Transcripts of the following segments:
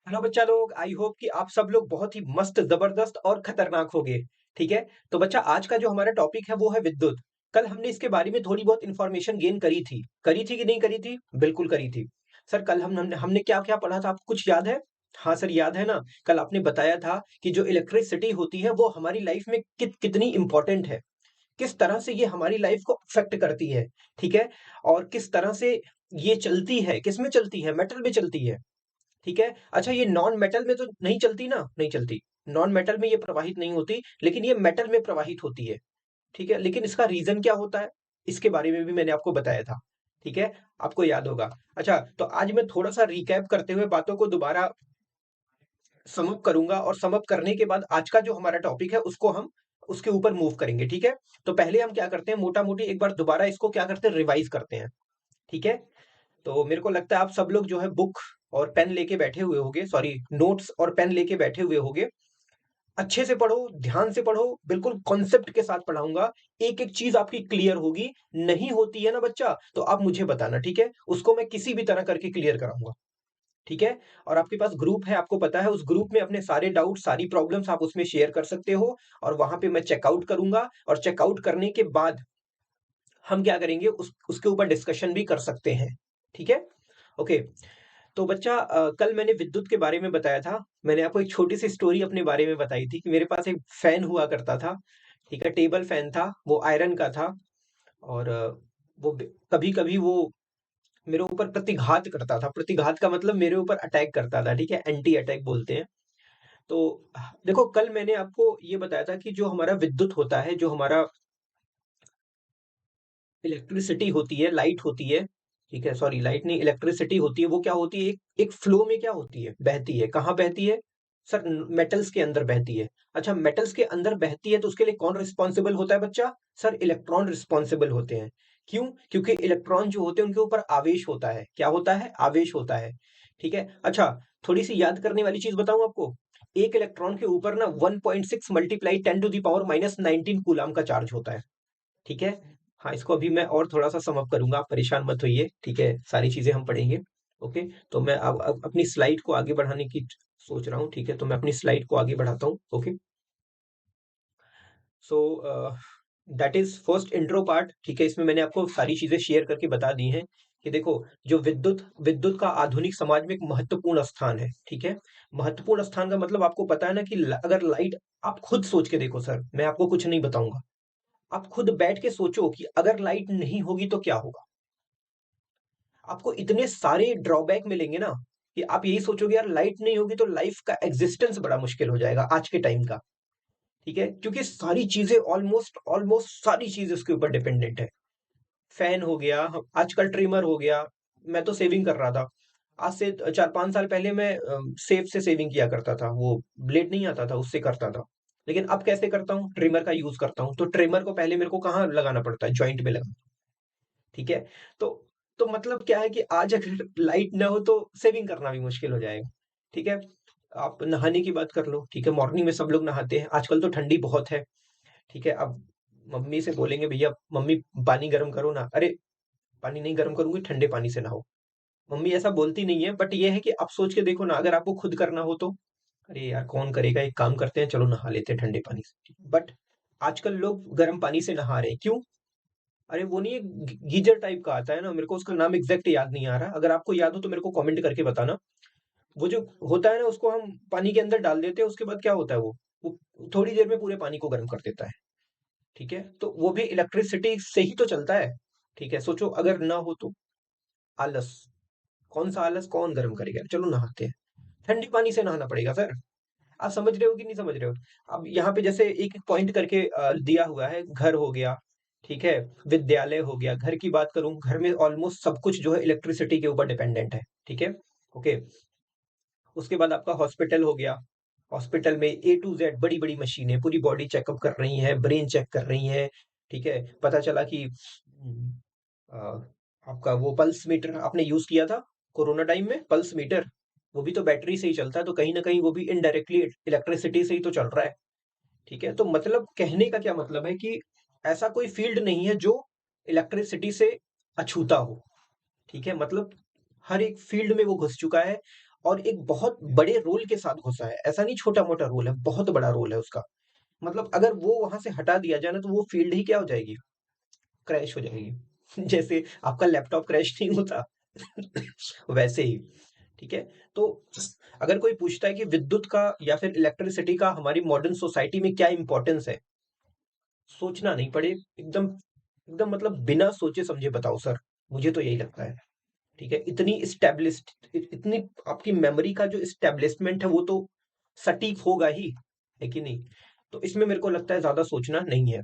Hello बच्चा लोग, I hope कि आप सब लोग बहुत ही मस्त, जबरदस्त और खतरनाक होगे। ठीक है। तो बच्चा, आज का जो हमारा टॉपिक है वो है विद्युत। कल हमने इसके बारे में थोड़ी बहुत इंफॉर्मेशन गेन करी थी कि नहीं करी थी? बिल्कुल करी थी। सर, कल हमने हमने क्या क्या पढ़ा था, आपको कुछ याद है? हाँ सर, याद है ना? कल आपने बताया था कि जो इलेक्ट्रिसिटी होती है वो हमारी लाइफ में कितनी इंपॉर्टेंट है, किस तरह से ये हमारी लाइफ को अफेक्ट करती है। ठीक है। और किस तरह से ये चलती है, किस में चलती है? मेटल में चलती है। ठीक है। अच्छा, ये नॉन मेटल में तो नहीं चलती ना? नहीं चलती। नॉन मेटल में ये प्रवाहित नहीं होती, लेकिन ये मेटल में प्रवाहित होती है। ठीक है। लेकिन इसका रीजन क्या होता है, इसके बारे में भी मैंने आपको बताया था। ठीक है। आपको याद होगा। अच्छा, तो आज मैं थोड़ा सा रिकैप करते हुए बातों को दोबारा समअप करूंगा, और समअप करने के बाद आज का जो हमारा टॉपिक है उसको हम उसके ऊपर मूव करेंगे। ठीक है। तो पहले हम क्या करते हैं, मोटा मोटी एक बार दोबारा इसको क्या करते हैं, रिवाइज करते हैं। ठीक है। तो मेरे को लगता है आप सब लोग जो है बुक और पेन लेके बैठे हुए होगे, सॉरी, नोट्स और पेन लेके बैठे हुए होगे। अच्छे से पढ़ो, ध्यान से पढ़ो, बिल्कुल कॉन्सेप्ट के साथ पढ़ाऊंगा। एक एक चीज आपकी क्लियर होगी। नहीं होती है ना बच्चा, तो आप मुझे बताना। ठीक है। उसको मैं किसी भी तरह करके क्लियर कराऊंगा। ठीक है। और आपके पास ग्रुप है, आपको पता है, उस ग्रुप में अपने सारे डाउट, सारी प्रॉब्लम्स आप उसमें शेयर कर सकते हो। और वहां पे मैं चेकआउट करूंगा, और चेकआउट करने के बाद हम क्या करेंगे, उसके ऊपर डिस्कशन भी कर सकते हैं। ठीक है। ओके। तो बच्चा, कल मैंने विद्युत के बारे में बताया था। मैंने आपको एक छोटी सी स्टोरी अपने बारे में बताई थी कि मेरे पास एक फैन हुआ करता था। ठीक है। टेबल फैन था, वो आयरन का था। और वो कभी कभी वो मेरे ऊपर प्रतिघात करता था। प्रतिघात का मतलब मेरे ऊपर अटैक करता था। ठीक है। एंटी अटैक बोलते हैं। तो देखो, कल मैंने आपको ये बताया था कि जो हमारा विद्युत होता है, जो हमारा इलेक्ट्रिसिटी होती है, लाइट होती है। ठीक है। सॉरी, लाइट नहीं, इलेक्ट्रिसिटी होती है। वो क्या होती है, एक एक फ्लो में क्या होती है, बहती है। कहाँ बहती है? सर, मेटल्स के अंदर बहती है। अच्छा, मेटल्स के अंदर बहती है तो उसके लिए कौन रिस्पॉन्सिबल होता है बच्चा? सर, इलेक्ट्रॉन रिस्पॉन्सिबल होते हैं। क्यों? क्योंकि इलेक्ट्रॉन जो होते हैं उनके ऊपर आवेश होता है। क्या होता है? आवेश होता है। ठीक है। अच्छा, थोड़ी सी याद करने वाली चीज बताऊं आपको। एक इलेक्ट्रॉन के ऊपर ना 1.6 multiply 10 to the power -19 coulomb का चार्ज होता है। ठीक है। हाँ, इसको अभी मैं और थोड़ा सा समअप करूंगा, आप परेशान मत होइए। ठीक है। सारी चीजें हम पढ़ेंगे। ओके। तो मैं अब अपनी स्लाइड को आगे बढ़ाने की सोच रहा हूँ। ठीक है। तो मैं अपनी स्लाइड को आगे बढ़ाता हूँ। Okay. So that is first intro part. ठीक है। इसमें मैंने आपको सारी चीजें शेयर करके बता दी हैं कि देखो, जो विद्युत विद्युत का आधुनिक समाज में एक महत्वपूर्ण स्थान है। ठीक है। महत्वपूर्ण स्थान का मतलब आपको पता है ना कि अगर लाइट, आप खुद सोच के देखो सर, मैं आपको कुछ नहीं बताऊंगा। आप खुद बैठ के सोचो कि अगर लाइट नहीं होगी तो क्या होगा। आपको इतने सारे ड्रॉबैक मिलेंगे ना, कि आप यही सोचोगे यार लाइट नहीं होगी तो लाइफ का एग्जिस्टेंस बड़ा मुश्किल हो जाएगा आज के टाइम का। ठीक है। क्योंकि सारी चीजें, ऑलमोस्ट ऑलमोस्ट सारी चीजें उसके ऊपर डिपेंडेंट है। फैन हो गया, आजकल ट्रिमर हो गया। मैं तो सेविंग कर रहा था। आज से 4-5 साल पहले मैं सेफ से सेविंग किया करता था। वो ब्लेड नहीं आता था, उससे करता था। लेकिन अब कैसे करता हूँ, ट्रिमर का यूज करता हूँ। तो ट्रिमर को पहले मेरे को कहाँ लगाना पड़ता है, जॉइंट में लगाना। ठीक है। तो तो मतलब क्या है कि आज अगर लाइट ना हो तो सेविंग करना भी मुश्किल हो जाएगा। ठीक है। आप नहाने की बात कर लो। ठीक है। मॉर्निंग में सब लोग नहाते हैं, आजकल तो ठंडी बहुत है। ठीक है। अब मम्मी से बोलेंगे, भैया मम्मी पानी गर्म करो ना। अरे, पानी नहीं गर्म करूंगी, ठंडे पानी से नहाओ। मम्मी ऐसा बोलती नहीं है, बट ये है कि आप सोच के देखो ना, अगर आपको खुद करना हो तो। अरे यार, कौन करेगा, एक काम करते हैं, चलो नहा लेते हैं ठंडे पानी से। बट आजकल लोग गर्म पानी से नहा रहे हैं, क्यों? अरे, वो नहीं, एक गीजर टाइप का आता है ना, मेरे को उसका नाम एग्जैक्ट याद नहीं आ रहा। अगर आपको याद हो तो मेरे को कमेंट करके बताना। वो जो होता है ना, उसको हम पानी के अंदर डाल देते हैं, उसके बाद क्या होता है, वो थोड़ी देर में पूरे पानी को गर्म कर देता है। ठीक है। तो वो भी इलेक्ट्रिसिटी से ही तो चलता है। ठीक है। सोचो अगर ना हो तो। आलस, कौन सा आलस, कौन गर्म करेगा? चलो नहाते हैं। ठंडी पानी से नहाना पड़ेगा सर। आप समझ रहे हो कि नहीं समझ रहे हो? अब यहाँ पे जैसे एक एक पॉइंट करके दिया हुआ है, घर हो गया। ठीक है। विद्यालय हो गया। घर की बात करूं, घर में ऑलमोस्ट सब कुछ जो है इलेक्ट्रिसिटी के ऊपर डिपेंडेंट है। ठीक है। ओके। उसके बाद आपका हॉस्पिटल हो गया। हॉस्पिटल में A to Z बड़ी बड़ी मशीनें पूरी बॉडी चेकअप कर रही हैं, ब्रेन चेक कर रही हैं। ठीक है। पता चला कि अ, आपका वो पल्स मीटर आपने यूज किया था कोरोना टाइम में, पल्स मीटर। वो भी तो बैटरी से ही चलता है, तो कहीं ना कहीं वो भी इनडायरेक्टली इलेक्ट्रिसिटी से ही तो चल रहा है। ठीक है। तो मतलब कहने का क्या मतलब है कि ऐसा कोई फील्ड नहीं है जो इलेक्ट्रिसिटी से अछूता हो। ठीक है। मतलब हर एक फील्ड में वो घुस चुका है। और एक बहुत बड़े रोल के साथ घुसा है। ऐसा नहीं छोटा-मोटा रोल है, बहुत बड़ा रोल है उसका। मतलब अगर वो वहाँ से हटा दिया जाए ना तो वो फ़ील्ड ही क्या हो जाएगी? क्रैश हो जाएगी। जैसे आपका लैपटॉप क्रैश नहीं होता वैसे ही, ठीक है? तो अगर कोई पूछता है कि विद्युत का या फिर इलेक्ट्रिसिटी का हमारी मॉडर्न सोसाइटी में क्या इम्पोर्टेंस है? सोचना नहीं पड़े, एकदम एकदम मतलब बिना सोचे समझे बताओ सर, मुझे तो यही लगता है। ठीक है, इतनी इस्टेब्लिश्ड, इतनी आपकी मेमोरी का जो इस्टेब्लिशमेंट है वो तो सटीक होगा ही, है कि नहीं? तो इसमें मेरे को लगता है ज्यादा सोचना नहीं है।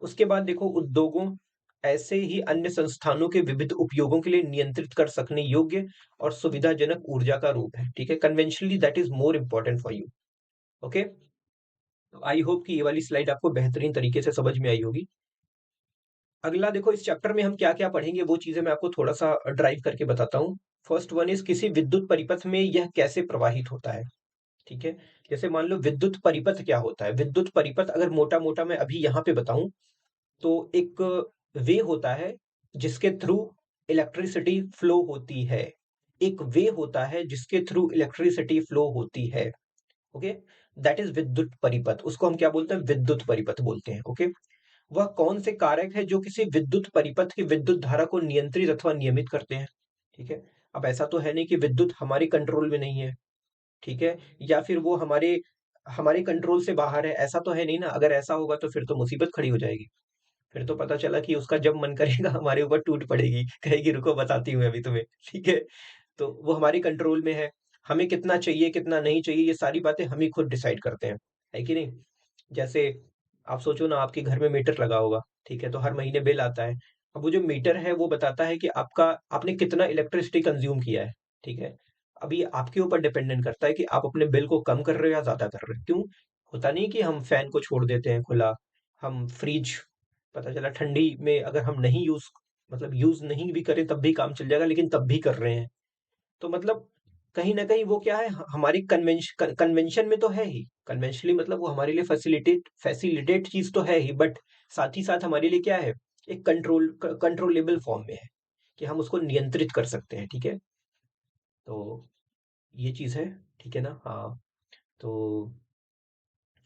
उसके बाद देखो, उद्योगों ऐसे ही अन्य संस्थानों के विविध उपयोगों के लिए नियंत्रित कर सकने योग्य और सुविधाजनक ऊर्जा का रूप है। ठीक है, conventionally that is more important for you. Okay, तो आई होप कि ये वाली स्लाइड आपको बेहतरीन तरीके से समझ में आई होगी। अगला देखो, इस चैप्टर में हम क्या-क्या पढ़ेंगे वो चीजें मैं आपको थोड़ा-सा ड्राइव करके बताता हूँ। फर्स्ट वन इज किसी विद्युत परिपथ में यह कैसे प्रवाहित होता है, ठीक है? जैसे मान लो विद्युत परिपथ क्या होता है? विद्युत परिपथ अगर मोटा-मोटा मैं अभी यहाँ पे बताऊँ तो एक वे होता है जिसके थ्रू इलेक्ट्रिसिटी फ्लो होती है। एक वे होता है जिसके थ्रू इलेक्ट्रिसिटी फ्लो होती है। ओके? दैट इज विद्युत परिपथ। उसको हम क्या बोलते हैं? विद्युत परिपथ बोलते हैं। ओके? वह कौन से कारक है जो किसी विद्युत परिपथ की विद्युत धारा को नियंत्रित अथवा नियमित करते हैं? ठीक है, अब ऐसा तो है नहीं कि विद्युत हमारे कंट्रोल में नहीं है, ठीक है, या फिर वो हमारे हमारे कंट्रोल से बाहर है, ऐसा तो है नहीं ना। अगर ऐसा होगा तो फिर तो मुसीबत खड़ी हो जाएगी। फिर तो पता चला कि उसका जब मन करेगा हमारे ऊपर टूट पड़ेगी, कहेगी रुको बताती हूँ अभी तुम्हें। ठीक है, तो वो हमारे कंट्रोल में है। हमें कितना चाहिए कितना नहीं चाहिए ये सारी बातें हम ही खुद डिसाइड करते हैं, है कि नहीं? जैसे आप सोचो ना, आपके घर में मीटर लगा होगा, ठीक है, तो हर महीने बिल आता है। अब वो जो मीटर है वो बताता है कि आपका आपने कितना इलेक्ट्रिसिटी कंज्यूम किया है, ठीक है। अभी आपके ऊपर डिपेंडेंट करता है कि आप अपने बिल को कम कर रहे हो या ज्यादा कर रहे हो। क्यों? होता नहीं कि हम फैन को छोड़ देते हैं खुला, हम फ्रिज, पता चला ठंडी में अगर हम नहीं यूज, मतलब यूज नहीं भी करें तब भी काम चल जाएगा, लेकिन तब भी कर रहे हैं। तो मतलब कहीं न कहीं वो क्या है, हमारी कन्वेंशन में तो है ही। कन्वेंशनली मतलब वो हमारे लिए फैसिलिटेट चीज़ तो है ही, बट साथ ही साथ हमारे लिए क्या है, एक कंट्रोलेबल फॉर्म में है, कि हम उसको नियंत्रित कर सकते हैं, ठीक है? तो ये चीज़ है, ठीक है ना? हाँ, तो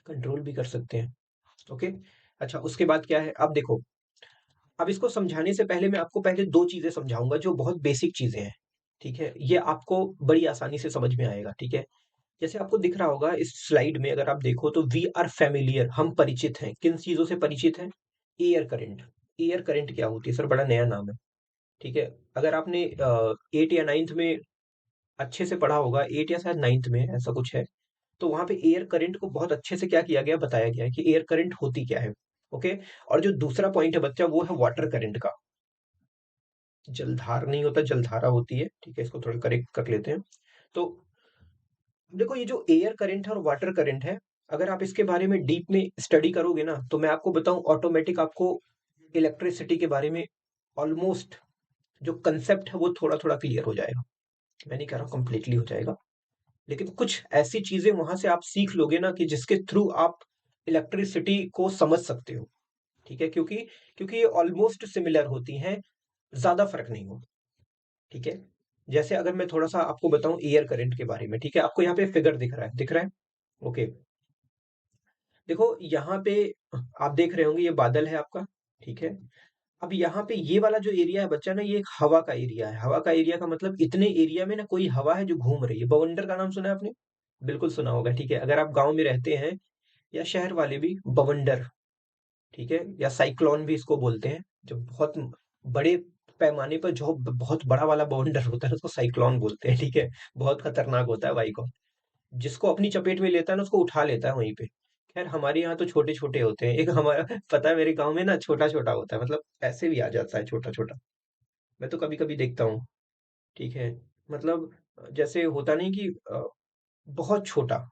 कंट्रोल भी कर सकते हैं, ओके? अच्छा, उसके बाद क्या है, अब देखो, अब इसको समझाने से पहले मैं आपको पहले 2 चीज़ें समझाऊँगा जो बहुत बेसिक चीज़ें हैं, ठीक है? ये आपको बड़ी आसानी से समझ में आएगा, ठीक है? जैसे आपको दिख रहा होगा इस स्लाइड में, अगर आप देखो तो वी आर फेमिलियर, हम परिचित हैं। किन चीजों से परिचित हैं? Air current. एयर करंट क्या होती है सर? बड़ा नया नाम है, ठीक है। अगर आपने 8 या 9th में अच्छे से पढ़ा होगा, 8 या शायद 9th में ऐसा कुछ है, तो वहां पे एयर करंट को बहुत अच्छे से क्या किया गया, बताया गया है कि एयर करंट होती क्या है। ओके, और जो दूसरा पॉइंट है बच्चा, वो है वाटर करंट का। जलधार नहीं होता, जलधारा होती है, ठीक है। इसको थोड़ा करेक्ट कर लेते हैं। तो देखो, ये जो एयर करंट है और वाटर करंट है, अगर आप इसके बारे में डीप में स्टडी करोगे ना, तो मैं आपको बताऊं, ऑटोमेटिक आपको इलेक्ट्रिसिटी के बारे में ऑलमोस्ट जो कंसेप्ट है वो थोड़ा थोड़ा क्लियर हो जाएगा। मैं नहीं कह रहा कंप्लीटली हो जाएगा, लेकिन कुछ ऐसी चीजें वहां से आप सीख लोगे ना कि जिसके थ्रू आप इलेक्ट्रिसिटी को समझ सकते हो, ठीक है। क्योंकि क्योंकि ये ऑलमोस्ट सिमिलर होती हैं, ज्यादा फर्क नहीं होता, ठीक है। जैसे अगर मैं थोड़ा सा आपको बताऊं एयर करंट के बारे में, ठीक है, आपको यहाँ पे फिगर दिख रहा है, दिख रहा है? ओके, देखो यहाँ पे आप देख रहे होंगे, ये बादल है आपका, ठीक है। अब यहाँ पे ये वाला जो एरिया है बच्चा ना, ये एक हवा का एरिया है। हवा का एरिया का मतलब इतने एरिया में ना कोई हवा है जो घूम रही है। बवंडर का नाम सुना है आपने? बिल्कुल सुना होगा, ठीक है। अगर आप गांव में रहते हैं या शहर वाले भी, बवंडर, ठीक है, या साइक्लोन भी इसको बोलते हैं। जो बहुत बड़े पैमाने पर जो बहुत बड़ा वाला बवंडर होता है उसको साइक्लोन बोलते हैं, ठीक है। बहुत खतरनाक होता है भाई को, जिसको अपनी चपेट में लेता है ना उसको उठा लेता है वहीं पे। खैर हमारे यहाँ तो छोटे छोटे होते हैं, एक हमारा पता है मेरे गांव में ना छोटा छोटा होता है, मतलब ऐसे भी आ जाता है छोटा छोटा। मैं तो कभी कभी देखता हूँ, ठीक है। मतलब जैसे होता नहीं कि बहुत छोटा,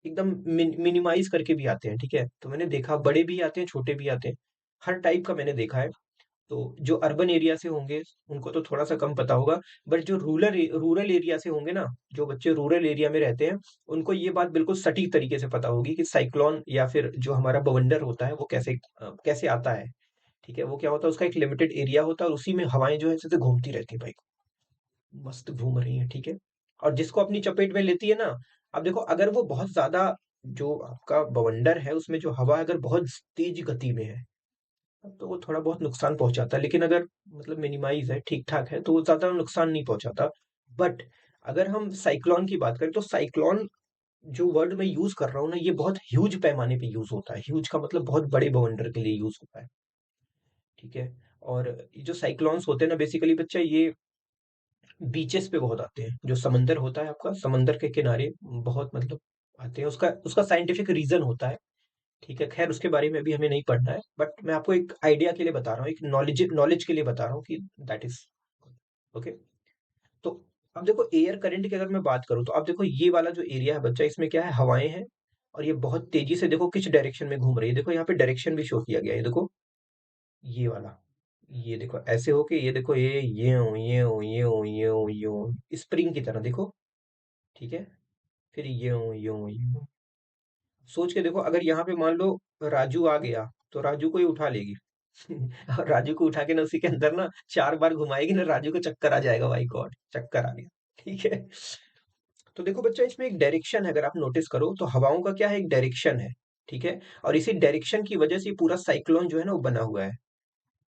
एकदम मिनिमाइज करके भी आते हैं, ठीक है। तो मैंने देखा बड़े भी आते हैं छोटे भी आते हैं, हर टाइप का मैंने देखा है। तो जो अर्बन एरिया से होंगे उनको तो थोड़ा सा कम पता होगा, बट जो रूरल रूरल एरिया से होंगे ना, जो बच्चे रूरल एरिया में रहते हैं, उनको ये बात बिल्कुल सटीक तरीके से पता होगी कि साइक्लोन या फिर जो हमारा बवंडर होता है वो कैसे कैसे आता है, ठीक है। वो क्या होता है, उसका एक लिमिटेड एरिया होता है और उसी में हवाएं जो है जैसे घूमती रहती है भाई, मस्त घूम रही है, ठीक है। और जिसको अपनी चपेट में लेती है ना, अब देखो अगर वो बहुत ज्यादा, जो आपका बवंडर है उसमें जो हवा अगर बहुत तेज गति में है, तब तो वो थोड़ा बहुत नुकसान पहुंचाता है, लेकिन अगर मतलब मिनिमाइज है, ठीक ठाक है, तो वो ज्यादा नुकसान नहीं पहुंचाता। बट अगर हम साइक्लोन की बात करें, तो साइक्लोन जो वर्ड मैं यूज कर रहा हूँ ना, ये बहुत ह्यूज पैमाने पे यूज होता है। ह्यूज का मतलब बहुत बड़े बवंडर के लिए यूज होता है। ठीक है। और ये जो साइक्लोन्स होते हैं ना, बेसिकली बच्चा, ये बीचेस पे बहुत आते हैं। जो समंदर होता है आपका, समंदर के किनारे बहुत मतलब आते हैं। उसका उसका साइंटिफिक रीजन होता है। ठीक है, खैर उसके बारे में अभी हमें नहीं पढ़ना है, बट मैं आपको एक आइडिया के लिए बता रहा हूँ, एक नॉलेज नॉलेज के लिए बता रहा हूँ कि दैट इज ओके। तो अब देखो एयर करंट की अगर मैं बात करूँ, तो अब देखो ये वाला जो एरिया है बच्चा, इसमें क्या है, हवाएं हैं। और ये बहुत तेजी से देखो किस डायरेक्शन में घूम रही है। देखो यहाँ पे डायरेक्शन भी शो किया गया है, देखो ये वाला। ये देखो ऐसे होके, ये देखो ये स्प्रिंग की तरह देखो। ठीक है। फिर ये सोच के देखो, अगर यहाँ पे मान लो राजू आ गया, तो राजू को ही उठा लेगी। और राजू को उठा के ना उसी के अंदर ना 4 बार घुमाएगी ना, राजू को चक्कर आ जाएगा, भाई गॉड चक्कर आ गया। ठीक है। तो देखो बच्चा, इसमें एक डायरेक्शन है, अगर आप नोटिस करो तो हवाओं का क्या है, एक डायरेक्शन है। ठीक है। और इसी डायरेक्शन की वजह से ये पूरा साइक्लोन जो है ना वो बना हुआ है।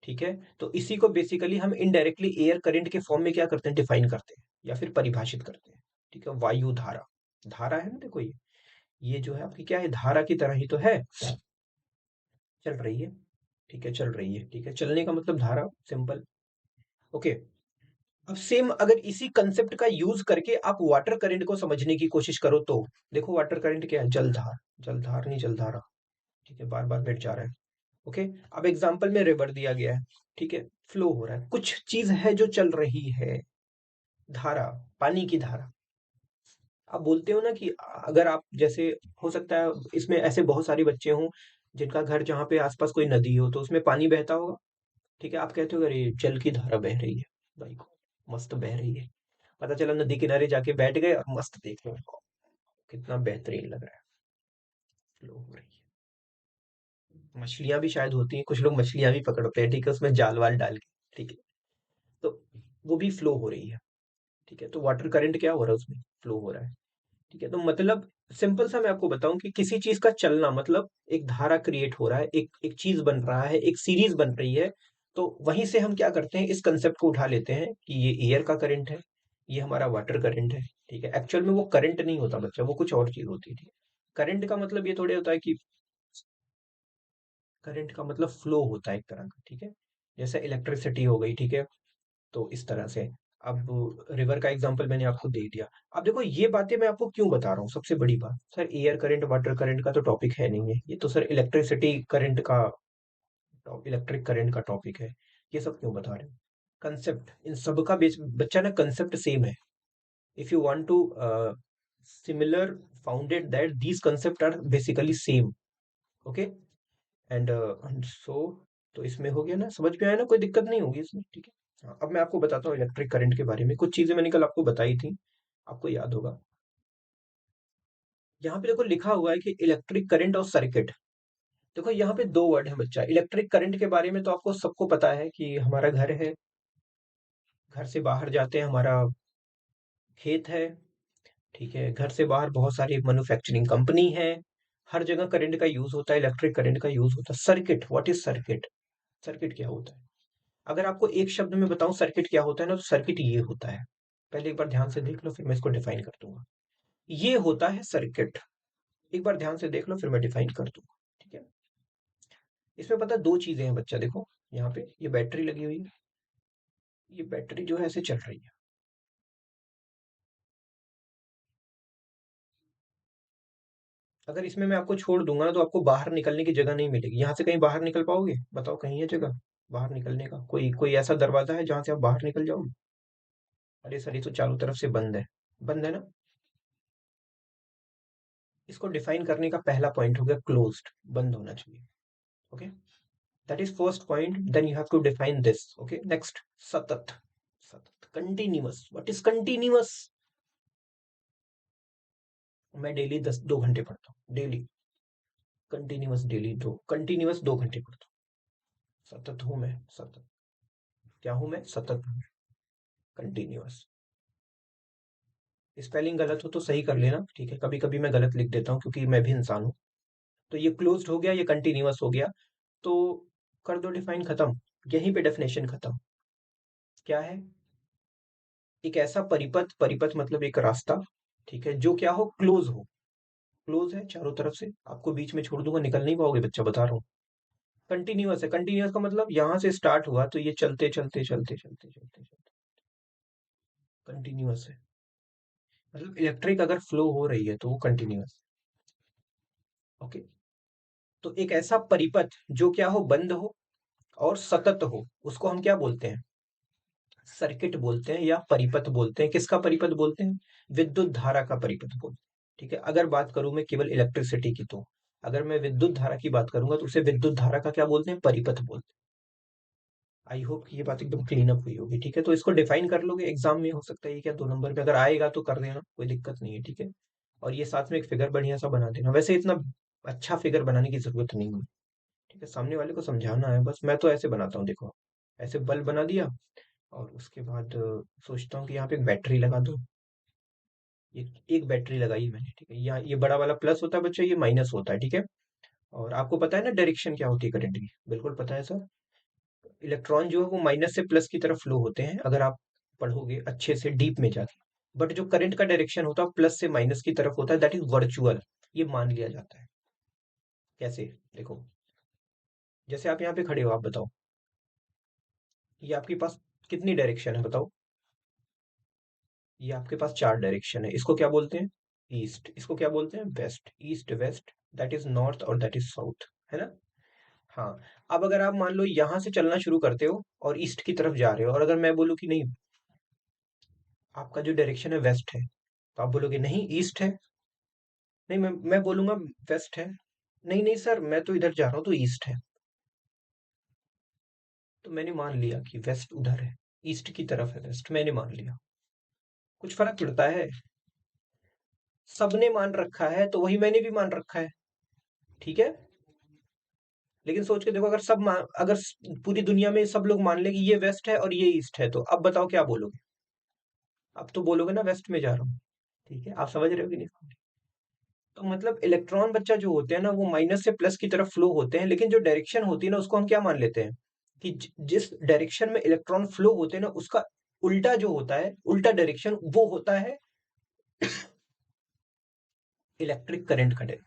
ठीक है। तो इसी को बेसिकली हम इनडायरेक्टली एयर करंट के फॉर्म में क्या करते हैं, डिफाइन करते हैं या फिर परिभाषित करते हैं। ठीक है, वायु धारा। धारा है ना, देखो ये जो है आपकी क्या है, धारा की तरह ही तो है, चल रही है। ठीक है, चल रही है। ठीक है, चलने का मतलब धारा, सिंपल। ओके। अब सेम अगर इसी कंसेप्ट का यूज करके आप वाटर करंट को समझने की कोशिश करो, तो देखो वाटर करंट क्या है, जलधार। जलधार नहीं, जलधारा। ठीक है, बार बार मिट जा रहा है। ओके। अब एग्जांपल में रिवर दिया गया है। ठीक है, फ्लो हो रहा है, कुछ चीज है जो चल रही है, धारा, पानी की धारा। आप बोलते हो ना कि अगर आप जैसे, हो सकता है इसमें ऐसे बहुत सारे बच्चे हों जिनका घर जहाँ पे आसपास कोई नदी हो, तो उसमें पानी बहता होगा। ठीक है, आप कहते हो अरे जल की धारा बह रही है, भाई को मस्त बह रही है। पता चला नदी किनारे जाके बैठ गए और मस्त देख रहे हो, कितना बेहतरीन लग रहा है, फ्लो हो रही है। मछलियां भी शायद होती हैं, कुछ लोग मछलियां भी पकड़ते हैं, ठीक है, उसमें जाल वाल डाल के। ठीक है। तो वो भी फ्लो हो रही है। ठीक है, तो वाटर करंट क्या हो रहा है, उसमें फ्लो हो रहा है। ठीक है, तो मतलब सिंपल सा मैं आपको बताऊं कि किसी चीज का चलना मतलब एक धारा क्रिएट हो रहा है, एक एक चीज बन रहा है, एक सीरीज बन रही है। तो वहीं से हम क्या करते हैं, इस कंसेप्ट को उठा लेते हैं कि ये एयर का करंट है, ये हमारा वाटर करंट है। ठीक है, एक्चुअल में वो करंट नहीं होता बच्चा, वो कुछ और चीज होती है। ठीक है। करंट का मतलब ये थोड़े होता है कि, करंट का मतलब फ्लो होता है एक तरह का। ठीक है, जैसे इलेक्ट्रिसिटी हो गई। ठीक है, तो इस तरह से। अब रिवर का एग्जांपल मैंने आपको दे दिया। अब देखो ये बातें मैं आपको क्यों बता रहा हूँ, सबसे बड़ी बात, sir air current water current का तो टॉपिक है नहीं है, ये तो सर इलेक्ट्रिसिटी करंट का, इलेक्ट्रिक करंट का टॉपिक है। ये सब क्यों बता रहे हो, कंसेप्ट इन सब का बच्चा ना, कंसेप्ट सेम है। If you want to similar founded that these concept are basically same. Okay. And so, तो इसमें हो गया ना, समझ में आया ना, कोई दिक्कत नहीं होगी इसमें। ठीक है। हाँ, अब मैं आपको बताता हूँ इलेक्ट्रिक करंट के बारे में, कुछ चीजें मैंने कल आपको बताई थी, आपको याद होगा। यहाँ पे देखो लिखा हुआ है कि इलेक्ट्रिक करंट और सर्किट। देखो यहाँ पे दो वर्ड है बच्चा। इलेक्ट्रिक करंट के बारे में तो आपको सबको पता है कि हमारा घर है, घर से बाहर जाते हैं, हमारा खेत है। ठीक है, घर से बाहर बहुत सारी मैन्युफैक्चरिंग कंपनी है, हर जगह करंट का यूज होता है, इलेक्ट्रिक करंट का यूज होता है। Circuit, what is circuit, circuit क्या होता है। अगर आपको एक शब्द में बताऊं सर्किट क्या होता है ना, तो सर्किट ये होता है, पहले एक बार ध्यान से देख लो फिर मैं इसको डिफाइन कर दूंगा। ये होता है सर्किट, एक बार ध्यान से देख लो फिर मैं डिफाइन कर दूंगा। ठीक है। इसमें पता है दो चीजें हैं बच्चा, देखो यहाँ पे ये बैटरी लगी हुई है, ये बैटरी जो है ऐसे चल रही है। अगर इसमें मैं आपको छोड़ दूंगा ना, तो आपको बाहर निकलने की जगह नहीं मिलेगी। यहाँ से कहीं बाहर निकल पाओगे, बताओ, कहीं है जगह बाहर निकलने का, कोई कोई ऐसा दरवाजा है जहां से आप बाहर निकल जाओगे। अरे सर ये तो चारों तरफ से बंद है, बंद है ना। इसको डिफाइन करने का पहला पॉइंट हो गया क्लोज्ड, बंद होना चाहिए। Okay, that is first point, then you have to define this. Okay, next, सतत। सतत, कंटिन्यूअस, व्हाट इज कंटिन्यूअस। मैं डेली 2 घंटे पढ़ता हूँ डेली, कंटिन्यूअस डेली, 2 घंटे पढ़ता हूँ। सतत हूं मैं, सतत, क्या हूं मैं, सतत, कंटिन्यूअस। स्पेलिंग गलत हो तो सही कर लेना, ठीक है, कभी कभी मैं गलत लिख देता हूँ क्योंकि मैं भी इंसान हूँ। तो ये क्लोज्ड हो गया, ये कंटिन्यूअस हो गया। तो कर दो डिफाइन, खत्म। यहीं पे डेफिनेशन खत्म। क्या है? एक ऐसा परिपथ, परिपथ मतलब एक रास्ता, ठीक है, जो क्या हो, क्लोज हो। क्लोज है चारों तरफ से, आपको बीच में छोड़ दूंगा, निकल नहीं पाओगे बच्चा, बता रहा हूँ। कंटिन्यूअस है, कंटिन्यूअस का मतलब यहाँ से स्टार्ट हुआ तो ये चलते चलते चलते चलते चलते चलते कंटिन्यूअस है। मतलब इलेक्ट्रिक अगर फ्लो हो रही है तो वो कंटिन्यूअस। ओके। तो एक ऐसा परिपथ जो क्या हो, बंद हो और सतत हो, उसको हम क्या बोलते हैं? सर्किट बोलते हैं या परिपथ बोलते हैं। किसका परिपथ बोलते हैं? विद्युत धारा का परिपथ बोलते हैं, ठीक है। अगर बात करूं मैं केवल इलेक्ट्रिसिटी की, तो अगर मैं विद्युत धारा की बात करूंगा तो उसे विद्युत धारा का क्या बोलते हैं? परिपथ बोलते हैं। आई होप कि ये बात एकदम क्लीन अप हुई होगी, ठीक है। तो इसको डिफाइन कर लोगे एग्जाम में, हो सकता है ये क्या 2 नंबर पे अगर आएगा तो कर देना, कोई दिक्कत नहीं है, ठीक है। और ये साथ में एक फिगर बढ़िया सा बना देना, वैसे इतना अच्छा फिगर बनाने की जरूरत नहीं है, ठीक है। सामने वाले को समझाना है बस, मैं तो ऐसे बनाता हूँ, देखो। ऐसे बल्ब बना दिया, और उसके बाद सोचता हूँ कि यहाँ पे एक बैटरी लगा दो। ये एक बैटरी लगाई मैंने, ठीक है। यहाँ ये बड़ा वाला प्लस होता है बच्चा, ये माइनस होता है, ठीक है। और आपको पता है ना डायरेक्शन क्या होती है करंट की? बिल्कुल पता है सर। इलेक्ट्रॉन जो है वो माइनस से प्लस की तरफ फ्लो होते हैं, अगर आप पढ़ोगे अच्छे से डीप में जाके। बट जो करंट का डायरेक्शन होता है प्लस से माइनस की तरफ होता है, दैट इज वर्चुअल। ये मान लिया जाता है। कैसे? देखो, जैसे आप यहाँ पे खड़े हो, आप बताओ, ये आपके पास कितनी डायरेक्शन है बताओ? ये आपके पास 4 डायरेक्शन है। इसको क्या बोलते हैं? ईस्ट। इसको क्या बोलते हैं? West. East west, that is north और दैट इज साउथ, है ना? हाँ। अब अगर आप मान लो यहाँ से चलना शुरू करते हो और ईस्ट की तरफ जा रहे हो, और अगर मैं बोलूँ कि नहीं, आपका जो डायरेक्शन है वेस्ट है, तो आप बोलोगे नहीं ईस्ट है। नहीं, मैं बोलूंगा वेस्ट है। नहीं नहीं सर, मैं तो इधर जा रहा हूँ तो ईस्ट है। तो मैंने मान लिया कि वेस्ट उधर है, ईस्ट की तरफ है वेस्ट, मैंने मान लिया। कुछ फर्क पड़ता है? सबने मान रखा है तो वही मैंने भी मान रखा है, ठीक है। लेकिन सोच के देखो, अगर पूरी दुनिया में सब लोग मान ले कि ये वेस्ट है और ये ईस्ट है, तो अब बताओ क्या बोलोगे? अब तो बोलोगे ना वेस्ट में जा रहा हूँ, ठीक है। आप समझ रहे हो कि नहीं? तो मतलब इलेक्ट्रॉन बच्चा जो होते हैं ना, वो माइनस से प्लस की तरफ फ्लो होते हैं, लेकिन जो डायरेक्शन होती है ना, उसको हम क्या मान लेते हैं? कि जिस डायरेक्शन में इलेक्ट्रॉन फ्लो होते हैं ना, उसका उल्टा जो होता है, उल्टा डायरेक्शन, वो होता है इलेक्ट्रिक करंट का डायरेक्शन,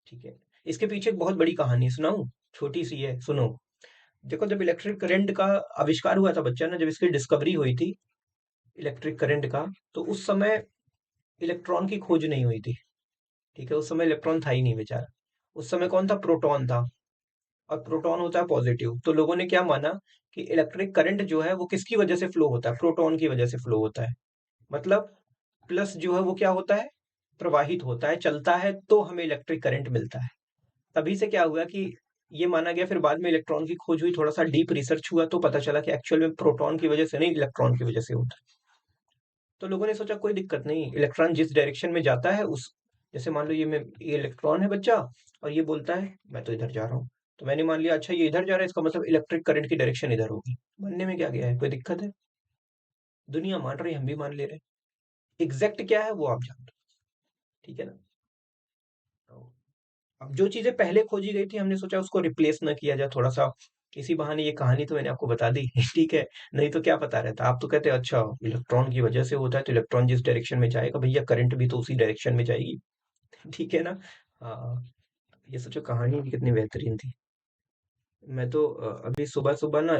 ठीक है। इसके पीछे एक बहुत बड़ी कहानी है, सुनाऊं? छोटी सी है, सुनो। देखो, जब इलेक्ट्रिक करंट का आविष्कार हुआ था बच्चा ना, जब इसकी डिस्कवरी हुई थी इलेक्ट्रिक करंट का, तो उस समय इलेक्ट्रॉन की खोज नहीं हुई थी, ठीक है। उस समय इलेक्ट्रॉन था ही नहीं बेचारा। उस समय कौन था? प्रोटॉन था। और प्रोटॉन होता है पॉजिटिव। तो लोगों ने क्या माना कि इलेक्ट्रिक करंट जो है वो किसकी वजह से फ्लो होता है? प्रोटॉन की वजह से फ्लो होता है। मतलब प्लस जो है वो क्या होता है? प्रवाहित होता है, चलता है, तो हमें इलेक्ट्रिक करंट मिलता है। तभी से क्या हुआ कि ये माना गया, फिर बाद में इलेक्ट्रॉन की खोज हुई, थोड़ा सा डीप रिसर्च हुआ तो पता चला कि एक्चुअल में प्रोटॉन की वजह से नहीं, इलेक्ट्रॉन की वजह से होता है। तो लोगों ने सोचा कोई दिक्कत नहीं, इलेक्ट्रॉन जिस डायरेक्शन में जाता है उस, जैसे मान लो ये इलेक्ट्रॉन है बच्चा, और ये बोलता है मैं तो इधर जा रहा हूँ। तो मैंने मान लिया अच्छा ये इधर जा रहा है, इसका मतलब इलेक्ट्रिक करंट की डायरेक्शन इधर होगी। मानने में क्या गया है, कोई दिक्कत है? दुनिया मान रही है, हम भी मान ले रहे हैं। एग्जैक्ट क्या है वो आप जान दो, ठीक है ना? तो अब जो चीजें पहले खोजी गई थी, हमने सोचा उसको रिप्लेस ना किया जाए थोड़ा सा। इसी बहाने ये कहानी तो मैंने आपको बता दी ठीक है। नहीं तो क्या पता रहता, आप तो कहते अच्छा इलेक्ट्रॉन की वजह से होता है, तो इलेक्ट्रॉन जिस डायरेक्शन में जाएगा भैया, करंट भी तो उसी डायरेक्शन में जाएगी, ठीक है ना? हाँ। ये सोचो कहानी भी कितनी बेहतरीन थी। मैं तो अभी सुबह सुबह ना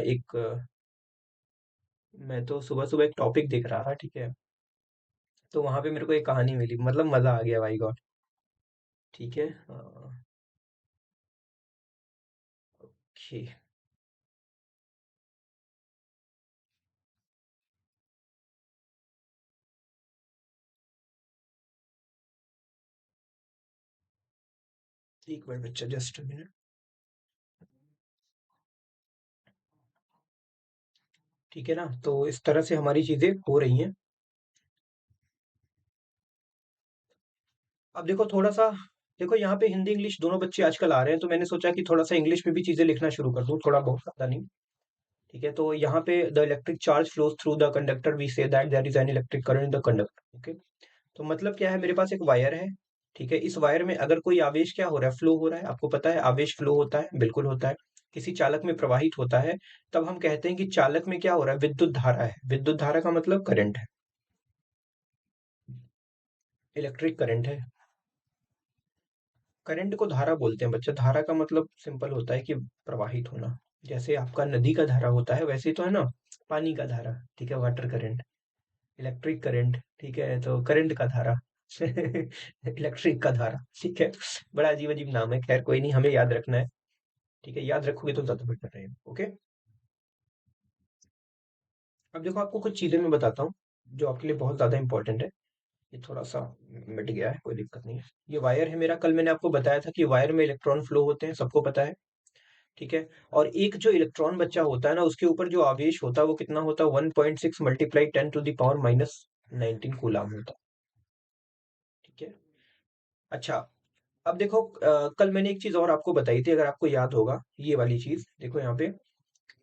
मैं तो सुबह सुबह एक टॉपिक देख रहा था, ठीक है। तो वहां पे मेरे को एक कहानी मिली, मतलब मजा आ गया भाई गॉड। ठीक है। ओके। एक मिनट बच्चा, जस्ट अ मिनट। ठीक है ना? तो इस तरह से हमारी चीजें हो रही हैं। अब देखो थोड़ा सा, देखो यहाँ पे हिंदी इंग्लिश दोनों बच्चे आजकल आ रहे हैं, तो मैंने सोचा कि थोड़ा सा इंग्लिश में भी चीजें लिखना शुरू कर दूं, थोड़ा बहुत, ज्यादा नहीं, ठीक है, तो यहाँ पे the electric charge flows through the conductor, we say that there is an electric current in the conductor. Okay, तो मतलब क्या है, मेरे पास एक वायर है। ठीक है, इस वायर में अगर कोई आवेश क्या हो रहा है, फ्लो हो रहा है। आपको पता है आवेश फ्लो होता है, बिल्कुल होता है, किसी चालक में प्रवाहित होता है। तब हम कहते हैं कि चालक में क्या हो रहा है, विद्युत धारा है। विद्युत धारा का मतलब करंट है, इलेक्ट्रिक करंट है। करंट को धारा बोलते हैं बच्चा। धारा का मतलब सिंपल होता है कि प्रवाहित होना। जैसे आपका नदी का धारा होता है, वैसे ही तो है ना पानी का धारा। ठीक है, वाटर करंट। इलेक्ट्रिक करंट, ठीक है, तो करंट का धारा। इलेक्ट्रिक का धारा, ठीक है। बड़ा अजीब अजीब नाम है, खैर कोई नहीं, हमें याद रखना है। ठीक है, याद रखोगे तो ज्यादा बेटर रहेगा। ओके, अब देखो आपको कुछ चीजें मैं बताता हूँ जो आपके लिए बहुत ज्यादा इंपॉर्टेंट है। ये थोड़ा सा मिट गया है, कोई दिक्कत नहीं है। ये वायर है मेरा, कल मैंने आपको बताया था कि वायर में इलेक्ट्रॉन फ्लो होते हैं, सबको पता है। ठीक है, और एक जो इलेक्ट्रॉन बच्चा होता है ना, उसके ऊपर जो आवेश होता है वो कितना होता है, 1.6 मल्टीप्लाई 10⁻⁻⁻⁻⁻⁻⁻⁻⁻⁻⁻⁻⁻⁻⁻⁻⁻⁻⁻⁻⁻⁻⁻⁻⁻⁻⁻⁻⁻⁻⁻⁻⁻⁻⁻⁻⁻⁻⁻⁻⁻⁻⁻⁻⁻⁻⁻⁻⁻⁻⁻⁻⁻⁻⁻⁻⁻⁻⁻⁻⁻⁻⁻⁻⁻⁻⁻⁻⁻⁻⁻⁻⁻⁻⁻⁻⁻⁻⁻⁻⁻⁻⁻⁻⁻⁻⁻⁻⁻⁻⁻⁻⁻⁻⁻⁻⁻⁻⁻⁻⁻⁻⁻⁻⁻⁻कल मैंने एक चीज और आपको बताई थी, अगर आपको याद होगा, ये वाली चीज देखो यहाँ पे,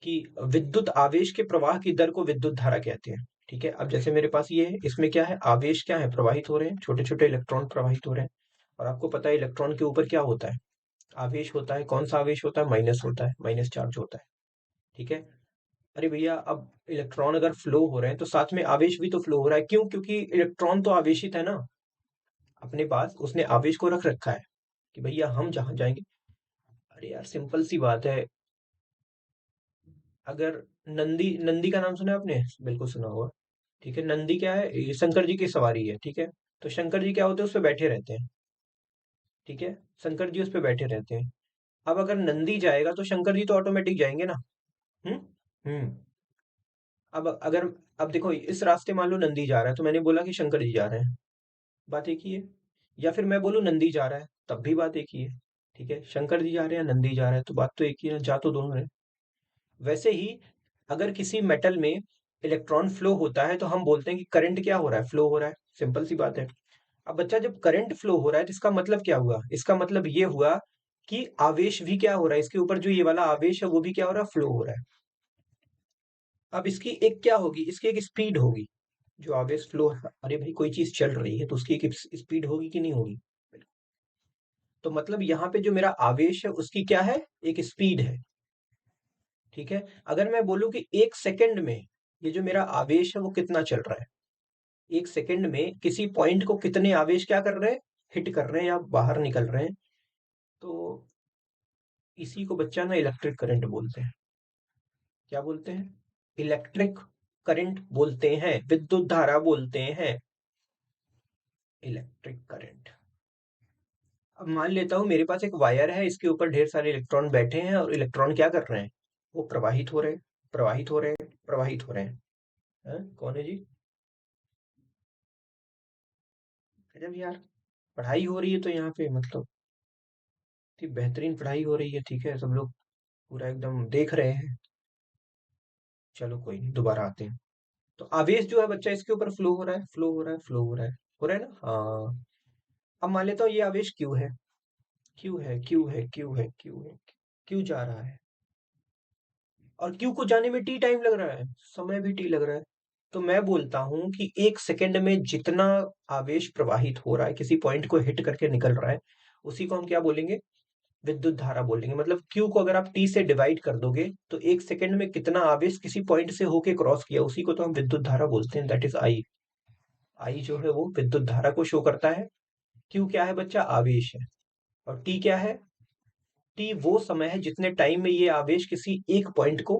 कि विद्युत आवेश के प्रवाह की दर को विद्युत धारा कहते हैं। ठीक है, अब जैसे मेरे पास ये है, इसमें क्या है, आवेश क्या है, प्रवाहित हो रहे हैं, छोटे छोटे इलेक्ट्रॉन प्रवाहित हो रहे हैं। और आपको पता है इलेक्ट्रॉन के ऊपर क्या होता है, आवेश होता है। कौन सा आवेश होता है, माइनस होता है, माइनस चार्ज होता है। ठीक है, अरे भैया, अब इलेक्ट्रॉन अगर फ्लो हो रहे हैं तो साथ में आवेश भी तो फ्लो हो रहा है। क्यों? क्योंकि इलेक्ट्रॉन तो आवेशित है ना, अपने पास उसने आवेश को रख रखा है कि भैया हम जहां जाएंगे। अरे यार, सिंपल सी बात है। अगर नंदी, नंदी का नाम सुना है आपने? बिल्कुल सुना होगा। ठीक है, नंदी क्या है, ये शंकर जी की सवारी है। ठीक है, तो शंकर जी क्या होते हैं, उस पे बैठे रहते हैं। ठीक है, शंकर जी उस पे बैठे रहते हैं। अब अगर नंदी जाएगा तो शंकर जी तो ऑटोमेटिक जाएंगे ना। हम्म। हम्म। अब अगर, अब देखो इस रास्ते मान लो नंदी जा रहा है, तो मैंने बोला कि शंकर जी जा रहे हैं, बात एक ही है। या फिर मैं बोलूं नंदी जा रहा है, तब भी बात एक ही है। ठीक है, शंकर जी जा रहे हैं, नंदी जा रहा है, तो बात तो एक ही है, जा तो दोनों रहे। वैसे ही अगर किसी मेटल में इलेक्ट्रॉन फ्लो होता है तो हम बोलते हैं कि करंट क्या हो रहा है, फ्लो हो रहा है। सिंपल सी बात है। अब बच्चा, जब करंट फ्लो हो रहा है तो इसका मतलब क्या हुआ, इसका मतलब ये हुआ कि आवेश भी क्या हो रहा है, इसके ऊपर जो ये वाला आवेश है वो भी क्या हो रहा है, फ्लो हो रहा है। अब इसकी एक क्या होगी, इसकी एक स्पीड होगी। जो आवेश फ्लो, अरे भाई कोई चीज चल रही है तो उसकी एक स्पीड होगी कि नहीं होगी। तो मतलब यहाँ पे जो मेरा आवेश है उसकी क्या है, एक स्पीड है। ठीक है, अगर मैं बोलूं कि एक सेकंड में ये जो मेरा आवेश है वो कितना चल रहा है, एक सेकंड में किसी पॉइंट को कितने आवेश क्या कर रहे हैं, हिट कर रहे हैं या बाहर निकल रहे हैं, तो इसी को बच्चा ना इलेक्ट्रिक करंट बोलते हैं। क्या बोलते हैं, इलेक्ट्रिक करंट बोलते हैं, विद्युत धारा बोलते हैं, इलेक्ट्रिक करंट। अब मान लेता हूं मेरे पास एक वायर है, इसके ऊपर ढेर सारे इलेक्ट्रॉन बैठे हैं, और इलेक्ट्रॉन क्या कर रहे हैं, वो प्रवाहित हो रहे हैं, प्रवाहित हो रहे हैं, प्रवाहित हो रहे हैं। कौन है जी? गजब यार, पढ़ाई हो रही है तो यहाँ पे मतलब इतनी बेहतरीन पढ़ाई हो रही है। ठीक है, सब लोग पूरा एकदम देख रहे हैं। चलो कोई नहीं, दोबारा आते हैं। तो आवेश जो है बच्चा, इसके ऊपर फ्लो हो रहा है, फ्लो हो रहा है, फ्लो हो रहा है, हो रहा है ना, हाँ। अब मान लेता हूँ ये आवेश क्यू है, क्यू है, क्यू है, क्यू है, क्यू है, क्यू जा रहा है, और क्यू को जाने में टी टाइम लग रहा है, समय भी टी लग रहा है। तो मैं बोलता हूं कि एक सेकंड में जितना आवेश प्रवाहित हो रहा है, किसी पॉइंट को हिट करके निकल रहा है, उसी को हम क्या बोलेंगे, विद्युत धारा बोलेंगे। मतलब क्यू को अगर आप टी से डिवाइड कर दोगे तो एक सेकंड में कितना आवेश किसी पॉइंट से होके क्रॉस किया, उसी को तो हम विद्युत धारा बोलते हैं, दैट इज आई। आई जो है वो विद्युत धारा को शो करता है। क्यू क्या है बच्चा, आवेश है। और टी क्या है, टी वो समय है जितने टाइम में ये आवेश किसी एक पॉइंट को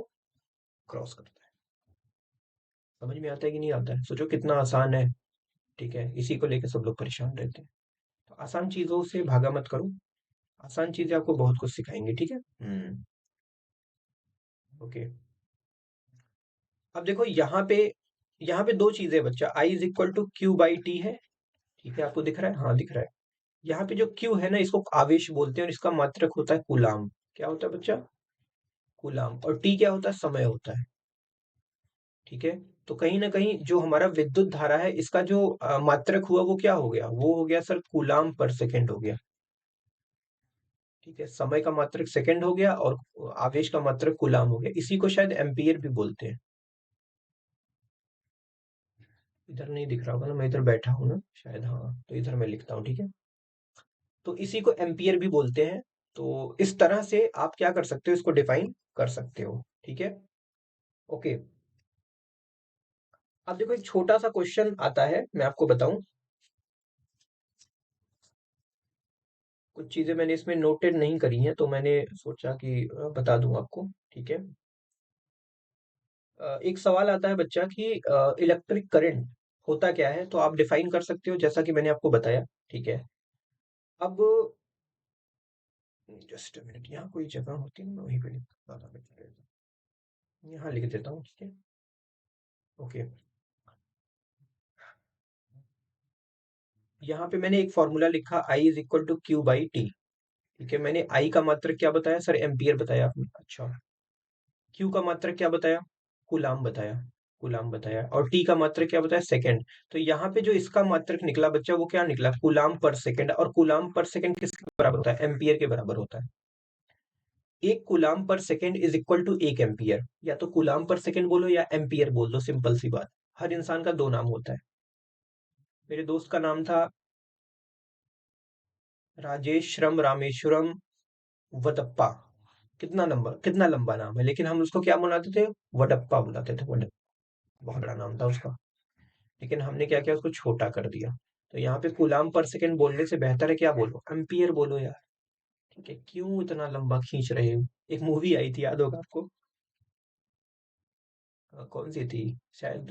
क्रॉस करता है। समझ में आता है कि नहीं आता है? सोचो कितना आसान है। ठीक है, इसी को लेकर सब लोग परेशान रहते हैं। तो आसान चीजों से भागा मत करो, आसान चीजें आपको बहुत कुछ सिखाएंगे। ठीक है। ओके, अब देखो यहाँ पे दो चीजें बच्चा, I is equal to Q by T है। ठीक है, आपको दिख रहा है, हाँ दिख रहा है। यहाँ पे जो क्यू है ना, इसको आवेश बोलते हैं, और इसका मात्रक होता है कूलाम। क्या होता है बच्चा, कूलाम। और टी क्या होता है, समय होता है। ठीक है, तो कहीं ना कहीं जो हमारा विद्युत धारा है, इसका जो मात्रक हुआ वो क्या हो गया, वो हो गया सर कूलाम पर सेकेंड हो गया। ठीक है, समय का मात्रक सेकंड हो गया और आवेश का मात्रक कूलाम हो गया। इसी को शायद एम्पियर भी बोलते हैं। इधर नहीं दिख रहा होगा ना, मैं इधर बैठा हूँ ना शायद, हाँ तो इधर मैं लिखता हूँ, ठीक है। तो इसी को एम्पियर भी बोलते हैं। तो इस तरह से आप क्या कर सकते हो, इसको डिफाइन कर सकते हो, ठीक है। ओके, अब देखो एक छोटा सा क्वेश्चन आता है, मैं आपको बताऊं। कुछ चीजें मैंने इसमें नोटेड नहीं करी हैं, तो मैंने सोचा कि बता दूं आपको, ठीक है। एक सवाल आता है बच्चा कि इलेक्ट्रिक करंट होता क्या है, तो आप डिफाइन कर सकते हो जैसा कि मैंने आपको बताया, ठीक है। अब जस्ट मिनट, यहाँ कोई जगह होती है ना, मैं वहीं पे लिख ज्यादा बेटर रहेगा। यहाँ लिख देता हूँ, ठीक है। ओके, यहाँ पे मैंने एक फॉर्मूला लिखा, I is equal to Q by T. ठीक है, मैंने आई का मात्रक क्या बताया सर, एम्पियर बताया आपने, अच्छा। क्यू का मात्रक क्या बताया, कूलाम बताया, कूलाम बताया। और टी का मात्रक क्या बताया, सेकंड। तो यहाँ पे जो इसका मात्रक निकला बच्चा, वो क्या निकला, कूलाम पर सेकंड। और कूलाम पर सेकंड किसके बराबर होता है, एम्पियर के बराबर होता है। एक कूलाम पर सेकंड इज इक्वल टू एक एम्पियर। या तो कूलाम पर सेकंड बोलो या एम्पियर बोल दो, सिंपल सी बात। हर इंसान का दो नाम होता है। मेरे दोस्त का नाम था राजेश्वरम रामेश्वरम वदप्पा। कितना लंबा नाम है, लेकिन हम उसको क्या बुलाते थे, वडप्पा बुलाते थे, वडप्पा। बहुत बड़ा नाम था उसका, लेकिन हमने क्या किया, उसको छोटा कर दिया। तो यहाँ पे कूलाम पर सेकंड बोलने से बेहतर है क्या बोलो, एम्पियर बोलो यार। ठीक है, क्यों इतना लंबा खींच रहे हो। एक मूवी आई थी, याद होगा आपको, कौन सी थी, शायद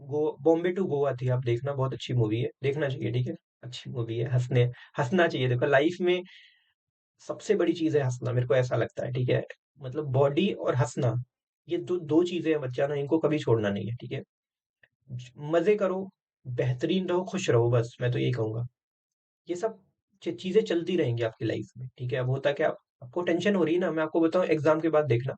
गो बॉम्बे टू गोवा थी। आप देखना, बहुत अच्छी मूवी है, देखना चाहिए, ठीक है। अच्छी मूवी है, हंसना चाहिए। देखो लाइफ में सबसे बड़ी चीज है हंसना, मेरे को ऐसा लगता है, ठीक है। मतलब बॉडी और हंसना, ये दो दो चीजें हैं बच्चा ना, इनको कभी छोड़ना नहीं है, ठीक है। मजे करो, बेहतरीन रहो, खुश रहो, बस मैं तो यही कहूंगा। ये सब चीजें चलती रहेंगी आपकी लाइफ में, ठीक है। अब होता क्या, आपको टेंशन हो रही है ना, मैं आपको बताऊं, एग्जाम के बाद देखना,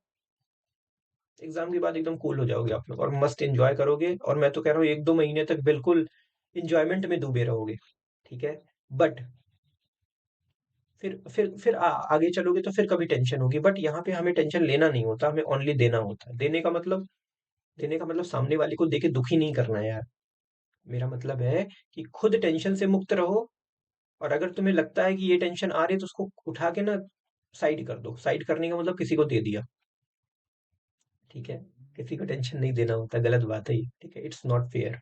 एग्जाम के बाद एकदम कूल हो जाओगे आप लोग और मस्त एंजॉय करोगे। और मैं तो कह रहा हूँ 1-2 महीने तक बिल्कुल इंजॉयमेंट में डूबे रहोगे, ठीक है। बट फिर आगे चलोगे तो फिर कभी टेंशन होगी, बट यहाँ पे हमें टेंशन लेना नहीं होता, हमें ओनली देना होता है। देने का मतलब सामने वाले को देके दुखी नहीं करना है यार। मेरा मतलब है कि खुद टेंशन से मुक्त रहो। और अगर तुम्हें लगता है कि ये टेंशन आ रही है, तो उसको उठा के ना साइड कर दो। साइड करने का मतलब किसी को दे दिया, ठीक है। किसी को टेंशन नहीं देना होता, गलत बात है ये, ठीक है। इट्स नॉट फेयर,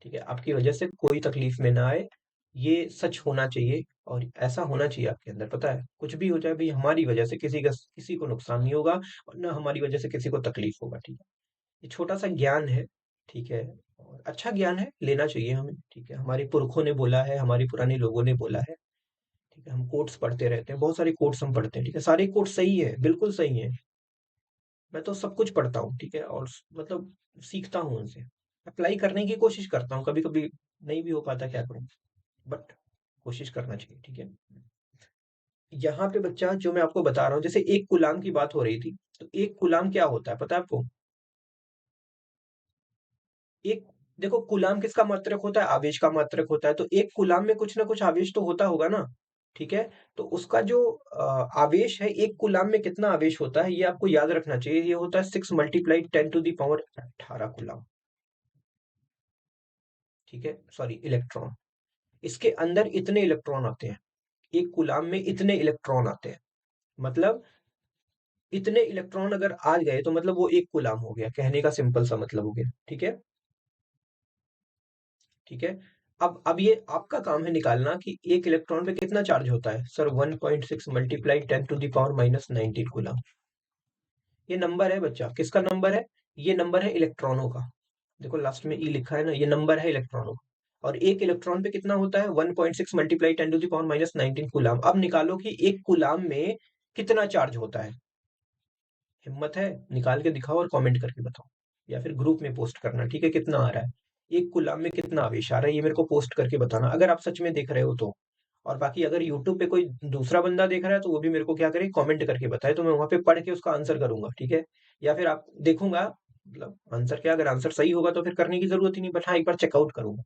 ठीक है। आपकी वजह से कोई तकलीफ में ना आए, ये सच होना चाहिए। और ऐसा होना चाहिए आपके अंदर, पता है, कुछ भी हो जाए भाई, हमारी वजह से किसी को नुकसान नहीं होगा, और ना हमारी वजह से किसी को तकलीफ होगा, ठीक है। ये छोटा सा ज्ञान है, ठीक है। और अच्छा ज्ञान है, लेना चाहिए हमें, ठीक है। हमारे पुरखों ने बोला है, हमारे पुराने लोगों ने बोला है, ठीक है। हम कोट्स पढ़ते रहते हैं, बहुत सारे कोट्स हम पढ़ते हैं, ठीक है। सारे कोट्स सही है, बिल्कुल सही है। मैं तो सब कुछ पढ़ता हूँ, ठीक है। और मतलब सीखता हूँ उनसे, अप्लाई करने की कोशिश करता हूँ। कभी कभी नहीं भी हो पाता, क्या करूँ, बट कोशिश करना चाहिए, ठीक है। यहाँ पे बच्चा, जो मैं आपको बता रहा हूँ, जैसे एक गुलाम की बात हो रही थी, तो एक गुलाम क्या होता है पता है आपको। एक, देखो कुलाम किसका मात्रक होता है, आवेश का मात्रक होता है। तो एक कुलाम में कुछ ना कुछ आवेश तो होता होगा ना, ठीक है। तो उसका जो आवेश है, एक कुलाम में कितना आवेश होता है, ये आपको याद रखना चाहिए। ये होता है 6 × 10⁻18 कुलाम, ठीक है। Sorry, electron. इसके अंदर इतने इलेक्ट्रॉन आते हैं, एक कुलाम में इतने इलेक्ट्रॉन आते हैं। मतलब इतने इलेक्ट्रॉन अगर आ गए, तो मतलब वो एक कुलाम हो गया, कहने का सिंपल सा मतलब हो गया, ठीक है। ठीक है। अब ये आपका काम है निकालना कि एक इलेक्ट्रॉन पे कितना चार्ज होता है सर, 1.6 × 10⁻⁹ कूलम। ये नंबर है बच्चा, किसका नंबर है, ये नंबर है इलेक्ट्रॉनों का। देखो लास्ट में ई लिखा है ना, ये नंबर है इलेक्ट्रॉनों का। और एक इलेक्ट्रॉन पे कितना होता है, 1.6 × 10⁻⁻⁹ कूलम। अब निकालो कि एक कूलम में कितना चार्ज होता है। हिम्मत है, निकाल के दिखाओ और कमेंट करके बताओ, या फिर ग्रुप में पोस्ट करना, ठीक है, कितना आ रहा है। एक कुलाम में कितना आवेश आ रहा है, ये मेरे को पोस्ट करके बताना, अगर आप सच में देख रहे हो तो। और बाकी अगर यूट्यूब पे कोई दूसरा बंदा देख रहा है, तो वो भी मेरे को क्या करे, कमेंट करके बताए, तो मैं वहां पे पढ़ के उसका आंसर करूंगा, ठीक है। या फिर आप देखूंगा, मतलब आंसर क्या, अगर आंसर सही होगा तो फिर करने की जरूरत ही नहीं, बट हाँ एक बार चेकआउट करूंगा,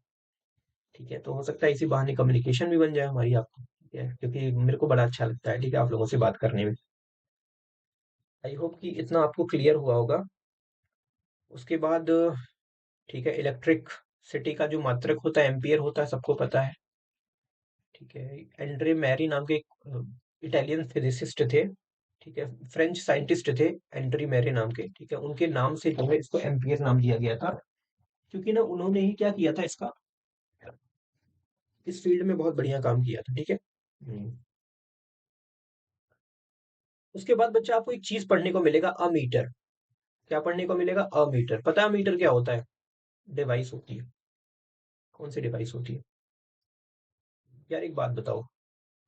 ठीक है। तो हो सकता है इसी बहाने कम्युनिकेशन भी बन जाए हमारी आपको। है, क्योंकि मेरे को बड़ा अच्छा लगता है, ठीक है, आप लोगों से बात करने में। आई होप कि इतना आपको क्लियर हुआ होगा। उसके बाद ठीक है, इलेक्ट्रिक सिटी का जो मात्रक होता है एम्पियर होता है, सबको पता है। ठीक है, एंड्रे मैरी नाम के एक इटालियन फिजिसिस्ट थे। ठीक है, फ्रेंच साइंटिस्ट थे, एंड्री मैरी नाम के। ठीक है, उनके नाम से जो है इसको एम्पियर नाम दिया गया था, क्योंकि ना उन्होंने ही क्या किया था इसका, इस फील्ड में बहुत बढ़िया काम किया था। ठीक है। हम्म। उसके बाद बच्चा आपको एक चीज पढ़ने को मिलेगा, अमीटर। क्या पढ़ने को मिलेगा? अमीटर। पता है अमीटर क्या होता है? डिवाइस होती है। कौन सी डिवाइस होती है? यार एक बात बताओ,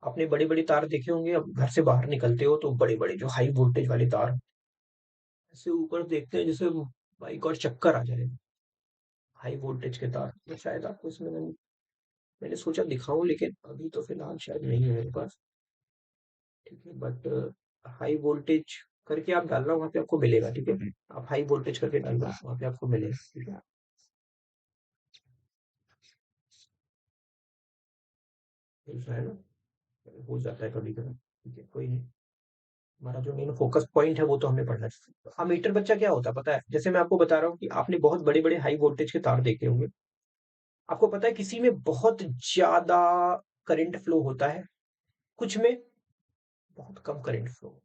आपने बड़ी बड़ी तार देखे होंगे, अब घर से बाहर निकलते हो तो बड़े बड़े जो हाई वोल्टेज वाले तार, ऐसे ऊपर देखते हैं जैसे बाइक और चक्कर आ जाए। हाई वोल्टेज के तार तो शायद आपको इसमें मैंने सोचा दिखाऊं, लेकिन अभी तो फिलहाल शायद नहीं है मेरे पास। ठीक है, बट हाई वोल्टेज करके आप डालना, वहां पे आपको मिलेगा। ठीक है, आप हाई वोल्टेज करके डालना, वहां पे आपको मिलेगा। ठीक है, ऐसा है ना, हो जाता है कभी कभी। ठीक है, कोई नहीं। हमारा जो मेन फोकस पॉइंट है वो तो हमें पढ़ना चाहिए। तो अमीटर बच्चा क्या होता है पता है? जैसे मैं आपको बता रहा हूँ कि आपने बहुत बड़े बड़े हाई वोल्टेज के तार देखे होंगे। आपको पता है किसी में बहुत ज्यादा करंट फ्लो होता है, कुछ में बहुत कम करंट फ्लो।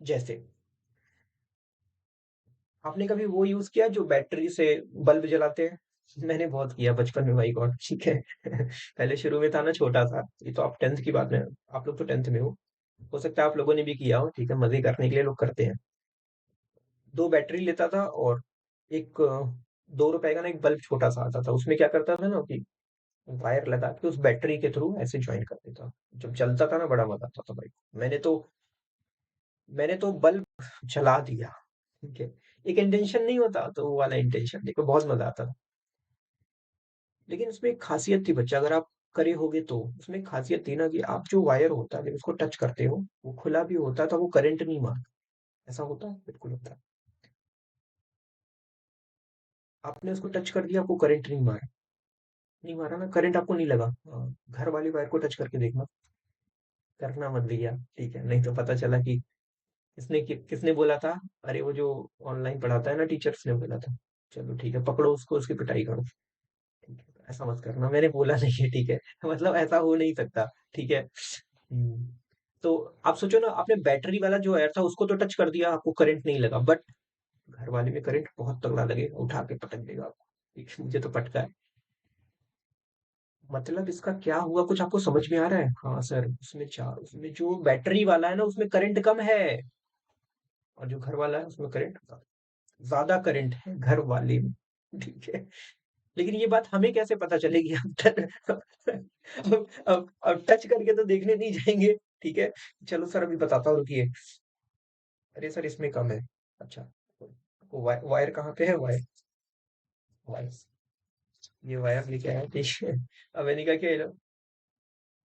जैसे आपने कभी वो यूज किया जो बैटरी से बल्ब जलाते हैं? मैंने बहुत किया बचपन में भाई गॉड। ठीक है। पहले शुरू में था ना छोटा सा, ये तो आप टेंथ की बात में, आप लोग तो टेंथ में हो सकता है आप लोगों ने भी किया हो। ठीक है, मजे करने के लिए लोग करते हैं। दो बैटरी लेता था, और एक 2 रुपए का ना एक बल्ब छोटा सा आता था, उसमें क्या करता था ना कि वायर लगा के उस बैटरी के थ्रू ऐसे ज्वाइन कर देता। जब जलता था ना बड़ा मजा आता था भाई। मैंने तो बल्ब जला दिया। ठीक है, एक इंटेंशन नहीं होता, तो वो वाला इंटेंशन देखो, बहुत मजा आता था। लेकिन उसमें एक खासियत थी बच्चा, अगर आप करे होगे तो उसमें एक खासियत थी ना कि आप जो वायर होता है जब उसको टच करते हो, वो खुला भी होता था, वो करंट नहीं मारता। ऐसा होता है, बिल्कुल होता है। आपने उसको टच कर दिया, आपको करंट नहीं मारा। नहीं मारा ना, करंट आपको नहीं लगा। हाँ, घर वाली वायर को टच करके देखना। करना मत भैया, ठीक है, नहीं तो पता चला कि किसने बोला था। अरे वो जो ऑनलाइन पढ़ाता है ना टीचर्स ने बोला था। चलो ठीक है, पकड़ो उसको, उसकी पिटाई करो। ठीक है, ऐसा मत करना, मैंने बोला नहीं है। ठीक है, मतलब ऐसा हो नहीं सकता। ठीक है। तो आप सोचो ना, आपने बैटरी वाला जो वायर था उसको तो टच कर दिया, आपको करंट नहीं लगा, बट घर वाले में करंट बहुत तगड़ा लगेगा, उठा के पटक देगा आपको। ठीक है, मुझे तो पटका है। मतलब इसका क्या हुआ, कुछ आपको समझ में आ रहा है? हाँ सर, उसमें जो बैटरी वाला है ना उसमें करंट कम है, और जो घर वाला है उसमें करंट ज्यादा करंट है घर वाले में। ठीक है, लेकिन ये बात हमें कैसे पता चलेगी? अब टच करके तो देखने नहीं जाएंगे। ठीक है, चलो सर अभी बताता हूँ, रुकिए। अरे सर इसमें कम है। अच्छा, वायर कहाँ पे है? वायर, वायर, ये वायर लेके आया। ठीक है, अब मैंने कहा कि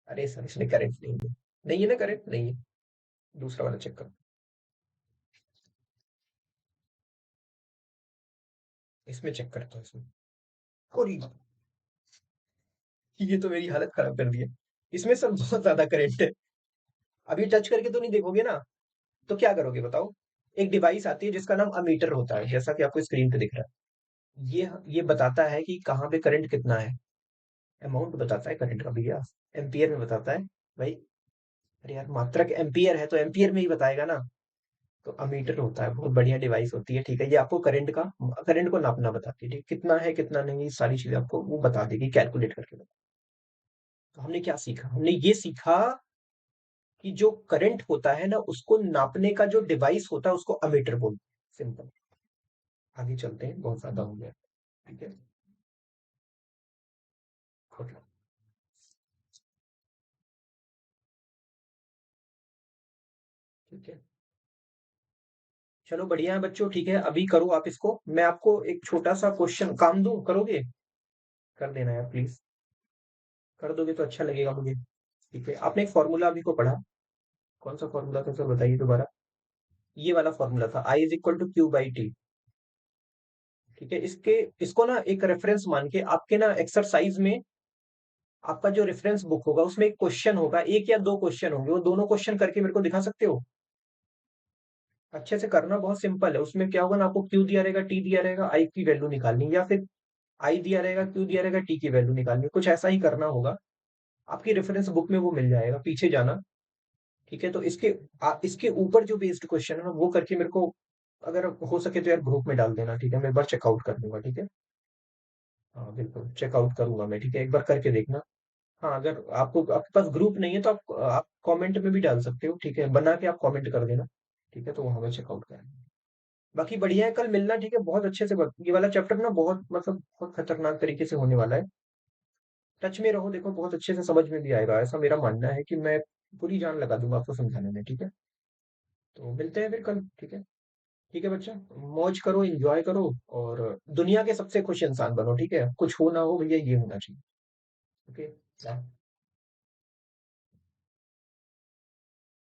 अरे सर इसमें करंट नहीं है। नहीं है ना, करंट नहीं है। दूसरा वाला चेक करो, इसमें चेक करता हूँ इसमें। और ये तो मेरी हालत खराब कर दी है। इसमें सर बहुत ज्यादा करंट है। अभी टच करके तो नहीं देखोगे ना, तो क्या करोगे बताओ? एक डिवाइस आती है जिसका नाम अमीटर होता है, जैसा कि आपको स्क्रीन पे दिख रहा है। ये बताता है कि कहाँ पे करंट कितना है। अमाउंट बताता है करंट का भैया, एम्पियर में बताता है भाई। अरे यार, मात्रक एम्पियर है तो एम्पियर में ही बताएगा ना। तो अमीटर होता है, बहुत बढ़िया डिवाइस होती है। ठीक है, ये आपको करंट को नापना बताती है। ठीक, कितना है कितना नहीं, ये सारी चीजें आपको वो बता देगी, कैलकुलेट करके बता। तो हमने क्या सीखा? हमने ये सीखा कि जो करंट होता है ना उसको नापने का जो डिवाइस होता है उसको अमीटर बोलते हैं। सिंपल। आगे चलते हैं, बहुत ज्यादा हो गया। ठीक है, खोलो। ठीक है, चलो बढ़िया है बच्चों। ठीक है, अभी करो आप इसको, मैं आपको एक छोटा सा क्वेश्चन काम दूं, करोगे? कर देना यार प्लीज, कर दोगे तो अच्छा लगेगा मुझे। ठीक है, आपने एक फॉर्मूला अभी को पढ़ा, कौन सा फॉर्मूला था सर बताइए दोबारा? ये वाला फॉर्मूला था, I is equal to Q by T. ठीक है, इसको ना एक रेफरेंस मान के आपके ना एक्सरसाइज में आपका जो रेफरेंस बुक होगा उसमें एक क्वेश्चन होगा, एक या दो क्वेश्चन होंगे, वो दोनों क्वेश्चन करके मेरे को दिखा सकते हो? अच्छे से करना, बहुत सिंपल है। उसमें क्या होगा ना, आपको क्यू दिया रहेगा, टी दिया रहेगा, आई की वैल्यू निकालनी है, या फिर आई दिया रहेगा, क्यू दिया रहेगा, टी की वैल्यू निकालनी है, कुछ ऐसा ही करना होगा। आपकी रेफरेंस बुक में वो मिल जाएगा, पीछे जाना। ठीक है, तो इसके ऊपर जो बेस्ड क्वेश्चन है ना, वो करके मेरे को अगर हो सके तो यार ग्रुप में डाल देना, ठीक है? मैं एक बार चेकआउट कर लूंगा, ठीक है? हाँ बिल्कुल, चेकआउट करूंगा मैं, ठीक है? एक बार करके देखना। हाँ, अगर आपके पास ग्रुप नहीं है तो आप कमेंट में भी डाल सकते हो, ठीक है? बना के आप कमेंट कर देना, ठीक है? तो वहां मैं चेकआउट करेंगे। बाकी बढ़िया है, कल मिलना, ठीक है? बहुत अच्छे से ये वाला चैप्टर ना बहुत मतलब बहुत खतरनाक तरीके से होने वाला है। टच में रहो, देखो बहुत अच्छे से समझ में भी आएगा, ऐसा मेरा मानना है कि मैं पूरी जान लगा दूंगा आपको समझाने में, ठीक है? तो मिलते हैं फिर कल, ठीक है? ठीक है बच्चा, मौज करो, एंजॉय करो, और दुनिया के सबसे खुश इंसान बनो, ठीक है? कुछ हो ना हो भैया, ये होना चाहिए। Okay, bye.